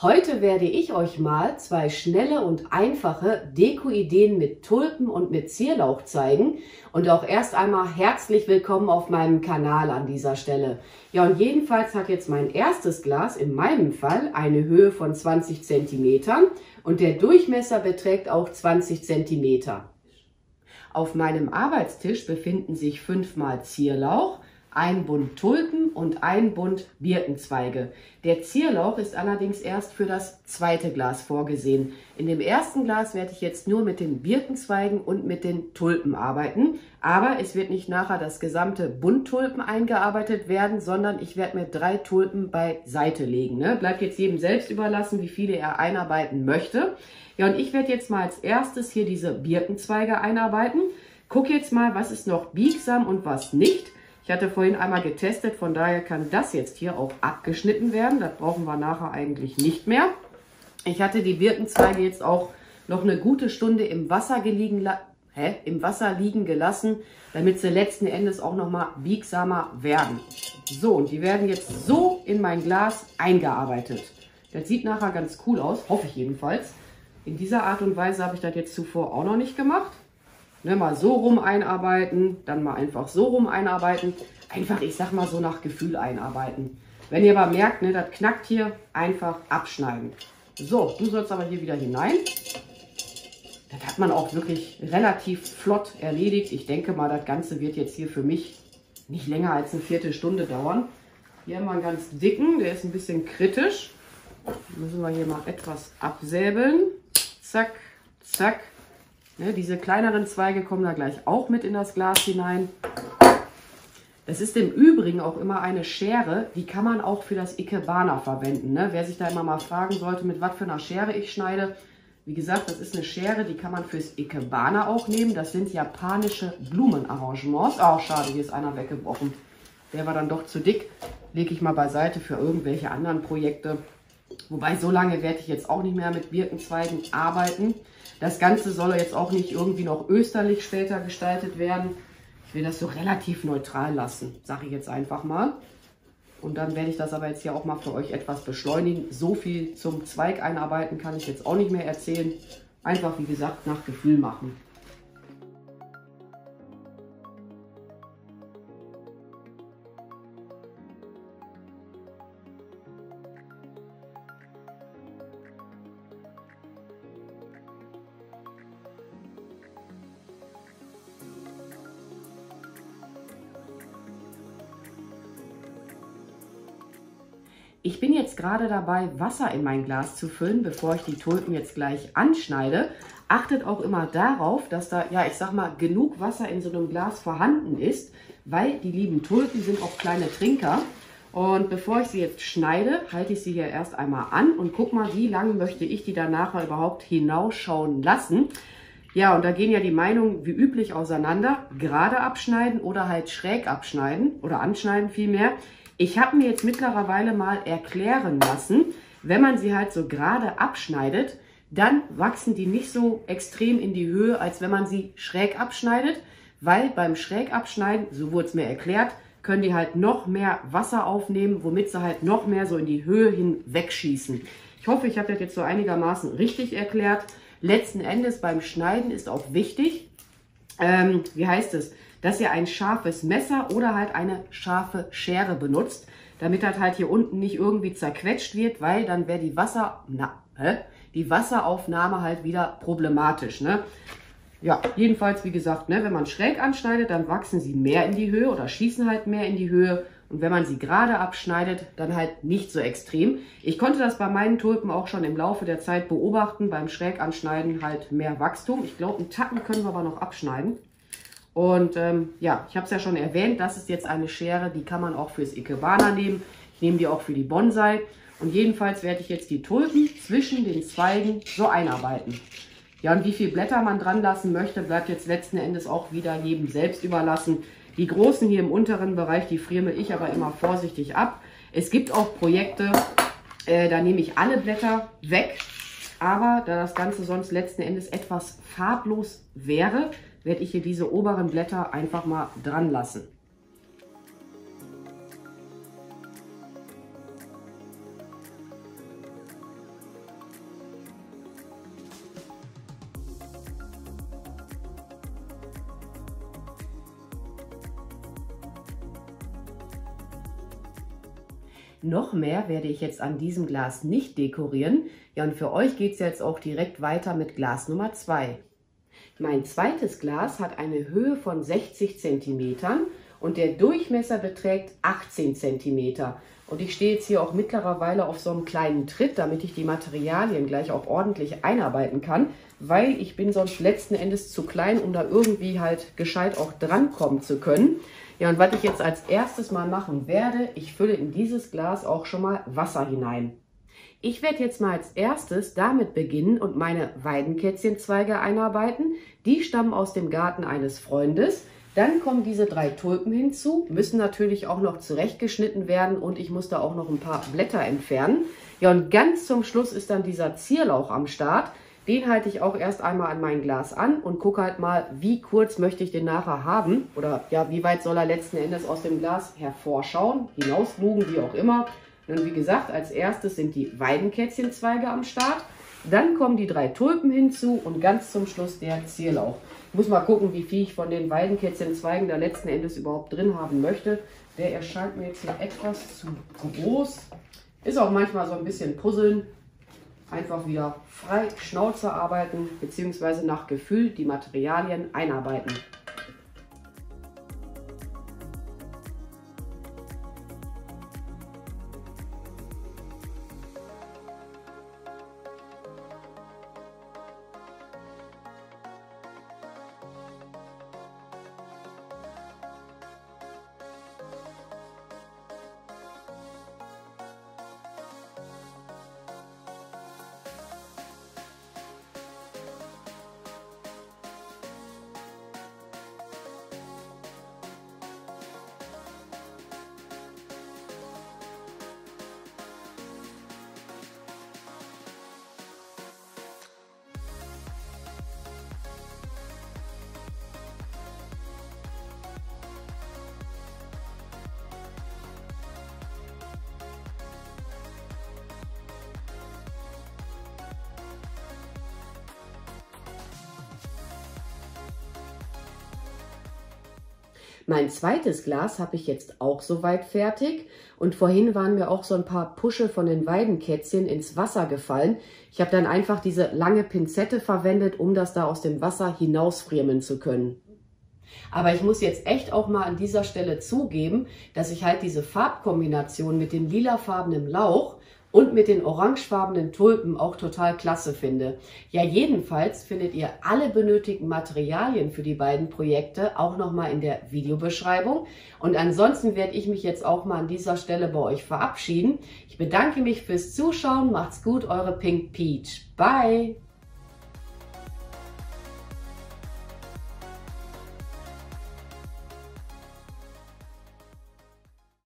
Heute werde ich euch mal zwei schnelle und einfache Deko-Ideen mit Tulpen und mit Zierlauch zeigen und auch erst einmal herzlich willkommen auf meinem Kanal an dieser Stelle. Ja, und jedenfalls hat jetzt mein erstes Glas in meinem Fall eine Höhe von 20 cm und der Durchmesser beträgt auch 20 cm. Auf meinem Arbeitstisch befinden sich 5 mal Zierlauch, ein Bund Tulpen und ein Bund Birkenzweige. Der Zierlauch ist allerdings erst für das zweite Glas vorgesehen. In dem ersten Glas werde ich jetzt nur mit den Birkenzweigen und mit den Tulpen arbeiten. Aber es wird nicht nachher das gesamte Bund Tulpen eingearbeitet werden, sondern ich werde mir 3 Tulpen beiseite legen. Bleibt jetzt jedem selbst überlassen, wie viele er einarbeiten möchte. Ja, und ich werde jetzt mal als erstes hier diese Birkenzweige einarbeiten. Guck jetzt mal, was ist noch biegsam und was nicht. Ich hatte vorhin einmal getestet, von daher kann das jetzt hier auch abgeschnitten werden. Das brauchen wir nachher eigentlich nicht mehr. Ich hatte die Birkenzweige jetzt auch noch eine gute Stunde im Wasser liegen gelassen, damit sie letzten Endes auch nochmal biegsamer werden. So, und die werden jetzt so in mein Glas eingearbeitet. Das sieht nachher ganz cool aus, hoffe ich jedenfalls. In dieser Art und Weise habe ich das jetzt zuvor auch noch nicht gemacht. Mal so rum einarbeiten, dann mal einfach so rum einarbeiten. Einfach, ich sag mal so nach Gefühl einarbeiten. Wenn ihr aber merkt, das knackt hier, einfach abschneiden. So, du sollst aber hier wieder hinein. Das hat man auch wirklich relativ flott erledigt. Ich denke mal, das Ganze wird jetzt hier für mich nicht länger als eine Viertelstunde dauern. Hier haben wir einen ganz dicken, der ist ein bisschen kritisch. Müssen wir hier mal etwas absäbeln. Zack, zack. Diese kleineren Zweige kommen da gleich auch mit in das Glas hinein. Das ist im Übrigen auch immer eine Schere, die kann man auch für das Ikebana verwenden. Wer sich da immer mal fragen sollte, mit was für einer Schere ich schneide. Wie gesagt, das ist eine Schere, die kann man fürs Ikebana auch nehmen. Das sind japanische Blumenarrangements. Oh, schade, hier ist einer weggebrochen. Der war dann doch zu dick. Lege ich mal beiseite für irgendwelche anderen Projekte. Wobei, so lange werde ich jetzt auch nicht mehr mit Birkenzweigen arbeiten. Das Ganze soll jetzt auch nicht irgendwie noch österlich später gestaltet werden. Ich will das so relativ neutral lassen, sage ich jetzt einfach mal. Und dann werde ich das aber jetzt hier auch mal für euch etwas beschleunigen. So viel zum Zweig einarbeiten kann ich jetzt auch nicht mehr erzählen. Einfach, wie gesagt, nach Gefühl machen. Ich bin jetzt gerade dabei, Wasser in mein Glas zu füllen, bevor ich die Tulpen jetzt gleich anschneide. Achtet auch immer darauf, dass da, ja, ich sag mal, genug Wasser in so einem Glas vorhanden ist, weil die lieben Tulpen sind auch kleine Trinker. Und bevor ich sie jetzt schneide, halte ich sie hier erst einmal an und guck mal, wie lange möchte ich die dann nachher überhaupt hinausschauen lassen. Ja, und da gehen ja die Meinungen wie üblich auseinander. Gerade abschneiden oder halt schräg abschneiden oder anschneiden vielmehr. Ich habe mir jetzt mittlerweile mal erklären lassen, wenn man sie halt so gerade abschneidet, dann wachsen die nicht so extrem in die Höhe, als wenn man sie schräg abschneidet, weil beim schräg abschneiden, so wurde es mir erklärt, können die halt noch mehr Wasser aufnehmen, womit sie halt noch mehr so in die Höhe hin wegschießen. Ich hoffe, ich habe das jetzt so einigermaßen richtig erklärt. Letzten Endes beim Schneiden ist auch wichtig, dass ihr ein scharfes Messer oder halt eine scharfe Schere benutzt, damit das halt hier unten nicht irgendwie zerquetscht wird, weil dann wäre die Wasseraufnahme halt wieder problematisch. Ja, jedenfalls, wie gesagt, wenn man schräg anschneidet, dann wachsen sie mehr in die Höhe oder schießen halt mehr in die Höhe. Und wenn man sie gerade abschneidet, dann halt nicht so extrem. Ich konnte das bei meinen Tulpen auch schon im Laufe der Zeit beobachten. Beim Schräganschneiden halt mehr Wachstum. Ich glaube, einen Tacken können wir aber noch abschneiden. Und ja, ich habe es ja schon erwähnt, das ist jetzt eine Schere, die kann man auch fürs Ikebana nehmen. Ich nehme die auch für die Bonsai. Und jedenfalls werde ich jetzt die Tulpen zwischen den Zweigen so einarbeiten. Ja, und wie viele Blätter man dran lassen möchte, bleibt jetzt letzten Endes auch wieder jedem selbst überlassen. Die großen hier im unteren Bereich, die friemel ich aber immer vorsichtig ab. Es gibt auch Projekte, da nehme ich alle Blätter weg. Aber da das Ganze sonst letzten Endes etwas farblos wäre, werde ich hier diese oberen Blätter einfach mal dran lassen. Noch mehr werde ich jetzt an diesem Glas nicht dekorieren. Ja, und für euch geht es jetzt auch direkt weiter mit Glas Nummer 2. Mein zweites Glas hat eine Höhe von 60 cm und der Durchmesser beträgt 18 cm. Und ich stehe jetzt hier auch mittlerweile auf so einem kleinen Tritt, damit ich die Materialien gleich auch ordentlich einarbeiten kann, weil ich bin sonst letzten Endes zu klein, um da irgendwie halt gescheit auch drankommen zu können. Ja, und was ich jetzt als erstes mal machen werde, ich fülle in dieses Glas auch schon mal Wasser hinein. Ich werde jetzt mal als erstes damit beginnen und meine Weidenkätzchenzweige einarbeiten. Die stammen aus dem Garten eines Freundes. Dann kommen diese 3 Tulpen hinzu, müssen natürlich auch noch zurechtgeschnitten werden und ich muss da auch noch ein paar Blätter entfernen. Ja, und ganz zum Schluss ist dann dieser Zierlauch am Start. Den halte ich auch erst einmal an mein Glas an und gucke halt mal, wie kurz möchte ich den nachher haben. Oder ja, wie weit soll er letzten Endes aus dem Glas hervorschauen, hinauslugen, wie auch immer. Und wie gesagt, als erstes sind die Weidenkätzchenzweige am Start. Dann kommen die 3 Tulpen hinzu und ganz zum Schluss der Zierlauch. Ich muss mal gucken, wie viel ich von den Weidenkätzchenzweigen da letzten Endes überhaupt drin haben möchte. Der erscheint mir jetzt hier etwas zu groß. Ist auch manchmal so ein bisschen puzzeln. Einfach wieder frei Schnauze arbeiten bzw. nach Gefühl die Materialien einarbeiten. Mein zweites Glas habe ich jetzt auch soweit fertig und vorhin waren mir auch so ein paar Pusche von den Weidenkätzchen ins Wasser gefallen. Ich habe dann einfach diese lange Pinzette verwendet, um das da aus dem Wasser hinausfriemeln zu können. Aber ich muss jetzt echt auch mal an dieser Stelle zugeben, dass ich halt diese Farbkombination mit dem lilafarbenen Lauch und mit den orangefarbenen Tulpen auch total klasse finde. Ja, jedenfalls findet ihr alle benötigten Materialien für die beiden Projekte auch nochmal in der Videobeschreibung. Und ansonsten werde ich mich jetzt auch mal an dieser Stelle bei euch verabschieden. Ich bedanke mich fürs Zuschauen. Macht's gut, eure Pink Peach. Bye!